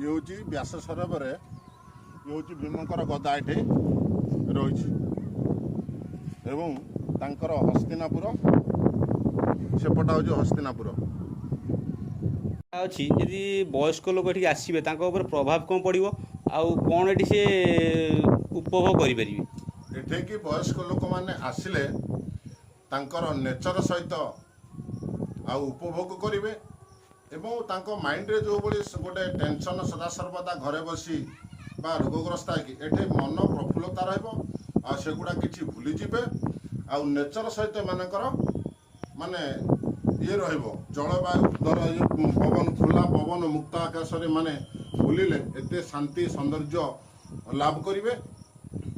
ये हूँ व्यास सरोवर ये हूँ भीमकर गदा ये रही एवं तांकर हस्तिनापुर सेपट हूँ हस्तिनापुर अच्छी जदि वयस्क लोक ये आसवे प्रभाव कौन पड़ो आउ कौन ये सी उपभोग करें एठे कि वयस्क लोक मैंने आसिले तांकर नेचर सहित आ उपभोग करेंगे एवं तांको माइंड रे जो बड़ी गोटे टेंशन सदा सर्वदा घरे बसी बा रोगग्रस्त एठे मन प्रफुल्लता रहा सेगुड़ा किसी भूली जीवे आ नेचर सहित मानकर माने ये जलवायु दर पवन खुला पवन मुक्त आकाश माने बुलिले एते शांति सौंदर्य लाभ करेंगे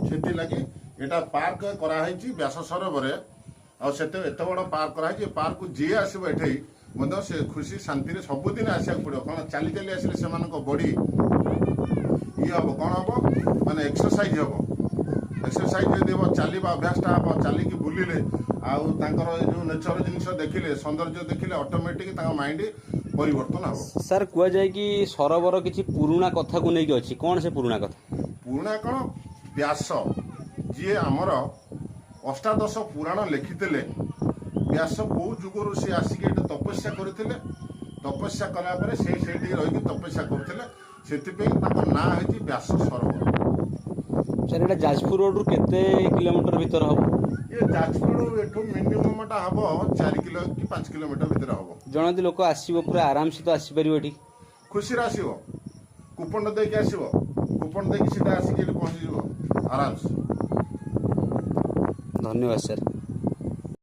से लगी यहाँ पार्क कराई व्यास सरोवर आते एत बड़ पार्क कराई पार्क को जी आसो ये मतलब से खुशी शांति सबुदिन आसक पड़ो कौन चली चली आसिले से बॉडी ये हम कौन हम माने एक्सरसाइज हम एक्सरसाइज जब हम चलवा अभ्यासटा हम चलिकी बुलिले आउर जो नेचर जिन देखिले सौंदर्य देखिले ऑटोमेटिक माइंड परिवर्तन हम सर कह जाए कि सरोवर किसी पुराणा कथा को लेकिन अच्छी कौन से पुराणा कथा पुराणा कौन व्यास जी आमर अष्टादश पुराण लिखिते व्यास कौ जुगर सी आसिक तपस्या करते तपस्या कलापर से रही तपस्या करते ना है व्यास सरोवर सर ये जाजपुर रोड रू केते किलोमीटर भीतर हम ये जाजपुर एठू मिनिमम हम 4 किलो कि 5 किलोमीटर भीतर हम जन लोक आसो पूरा आराम से तो आसपर ये खुशी आसो कूपन देके आसो कूपन देके सीधा आसिक पहुंची आराम से धन्यवाद सर।